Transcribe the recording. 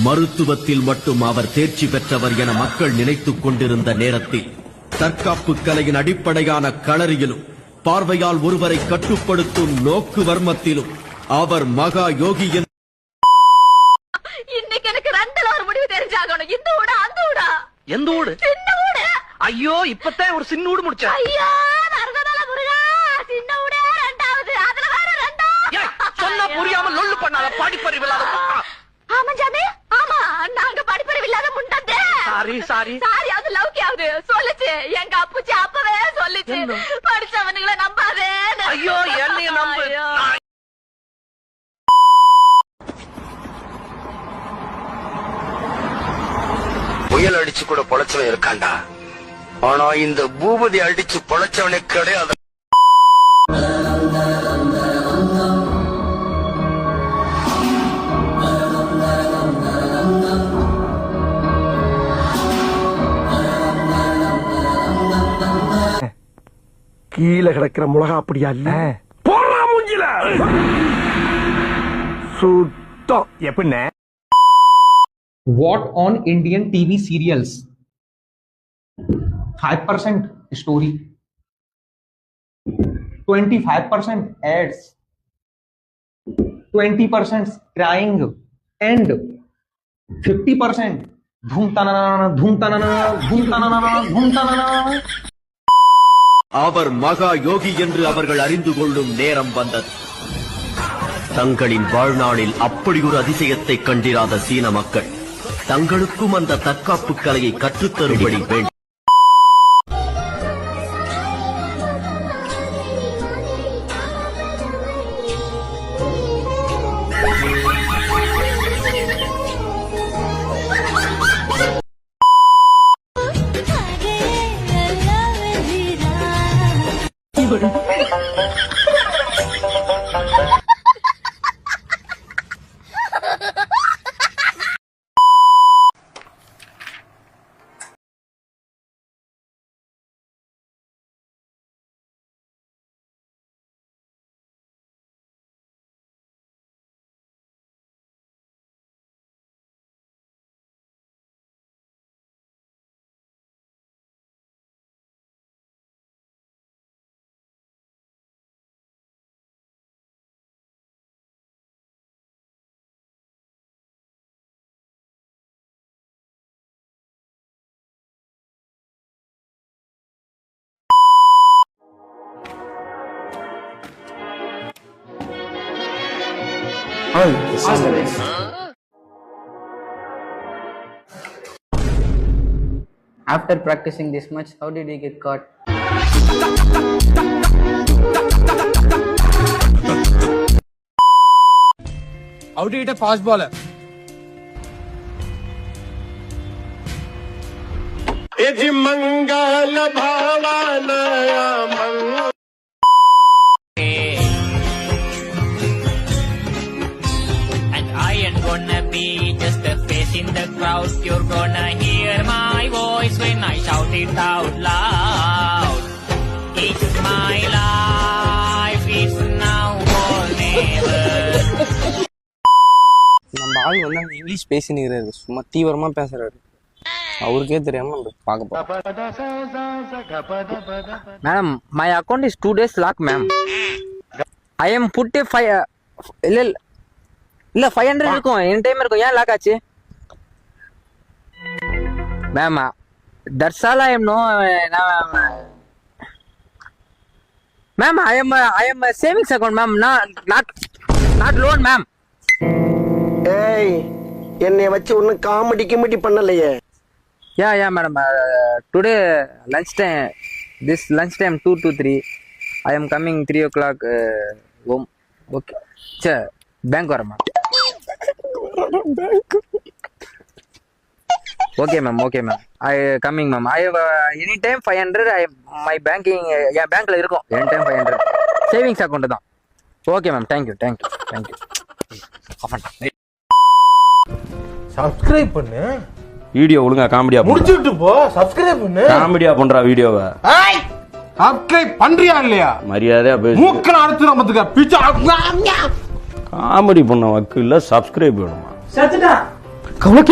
மருத்துவத்தில் மட்டும் அவர் தேர்ச்சி பெற்றவர் என மக்கள் நினைத்துக் கொண்டிருந்த நேரத்தில் தற்காப்பு கலையின் அடிப்படையான களரியிலும் பார்வையால் ஒருவரை கட்டுப்படுத்தும் நோக்கு வர்மத்திலும் அவர் மகா யோகி. இன்னைக்கு எனக்கு ரெண்டுல ஒரு முடிவு தெரிஞ்சாகணும். இந்த ஊடா அந்த ஊடா? எந்த ஊடு? சின்ன ஊடு. ஐயோ இப்பதான் ஒரு சின்ன ஊடு முடிச்சா. ஐயோ மருதனால முருகா, சின்ன ஊடே ரெண்டாவது, அதுல வேற ரெண்டாவது. சொன்னா புரியாம லொல்லு பண்ணாத, படிப்பறிவு இல்லாத. ஆமா ஜாமி, ஆமா நாங்க படிப்பறிவு இல்லாத முண்டதே. சாரி அது லவ்கியாவது சொல்லுச்சு. எங்க அப்புச்சி அப்பவே சொல்லுச்சு, படிச்சவனுங்களை நம்பாதே. ஐயோ என்னைய நம்பு. புயல் அடிச்சு கூட பொழைச்சவன் இருக்காண்டா. ஆனா இந்த பூபதி அடிச்சு பொழைச்சவனே கிடையாது. கீழே கிடக்கிற மிளகா அப்படியா இல்ல போடா மூஞ்சில சுத்தம் எப்படின்னு. What on Indian TV serials? 5% story, 25% ads, 20% crying, and 50% dhum tanana dhum tanana dhum tanana dhum tanana. அவர் மகா யோகி என்று அவர்கள் அறிந்து கொள்ளும் நேரம் வந்தது. தங்களின் வாழ்நாளில் அப்படி ஒரு அதிசயத்தை கண்டிராத சீன மக்கள் தங்களுக்கும் அந்த தற்காப்பு கலையை கற்றுத்தரும்படி வேண்டும். After practicing this much, how did you get caught? How to hit a fast bowler? Mangal भावानया gonna be just a face in the crowd. You're gonna hear my voice when I shout it out loud. It's my life, it's now or never. நம்ம ஆள் வந்து English பேசினுக்கிறாரு, சும்மா தீவிரமா பேசுறாரு, அவருக்கே தெரியாம நம்ம பார்க்க போறோம். Madam, my account is 2 days lock ma'am. I am put 5 இல்ல 500 இருக்கும், என் டைம் இருக்கும். ஏன் லாக் ஆச்சு ma'am? That's all. I am no ma'am. I am savings account ma'am, not loan ma'am. ஏய், என்னைய வச்சு ஒன்னும் காமெடி கிமெடி பண்ணலையே. Ya madam, today lunch time, this lunch time 2 to 3. I am coming 3 o'clock home. Okay சரி, bank வரேன் ma'am. Okay ma'am, okay ma'am, I coming ma'am. I any time 500. My banking என் பேங்க்ல இருக்கும். எனி டைம் 500 சேவிங்ஸ் அக்கௌண்ட் தான். Okay ma'am, thank you. Subscribe பண்ணு. Video ஒழுங்கா காமெடியா முடிச்சிட்டு போ. சப்ஸ்கிரைப் பண்ணு. காமெடியா பண்றா வீடியோவை. சப்ஸ்கிரைப் பண்றியா இல்லையா? மரியாதையா பேசு. மூக்கல அறுத்து நமக்கு பிச்சா காமெடி பண்ண வக்கு இல்ல. சப்ஸ்கிரைப் வேணுமா? சத்துடா கவலை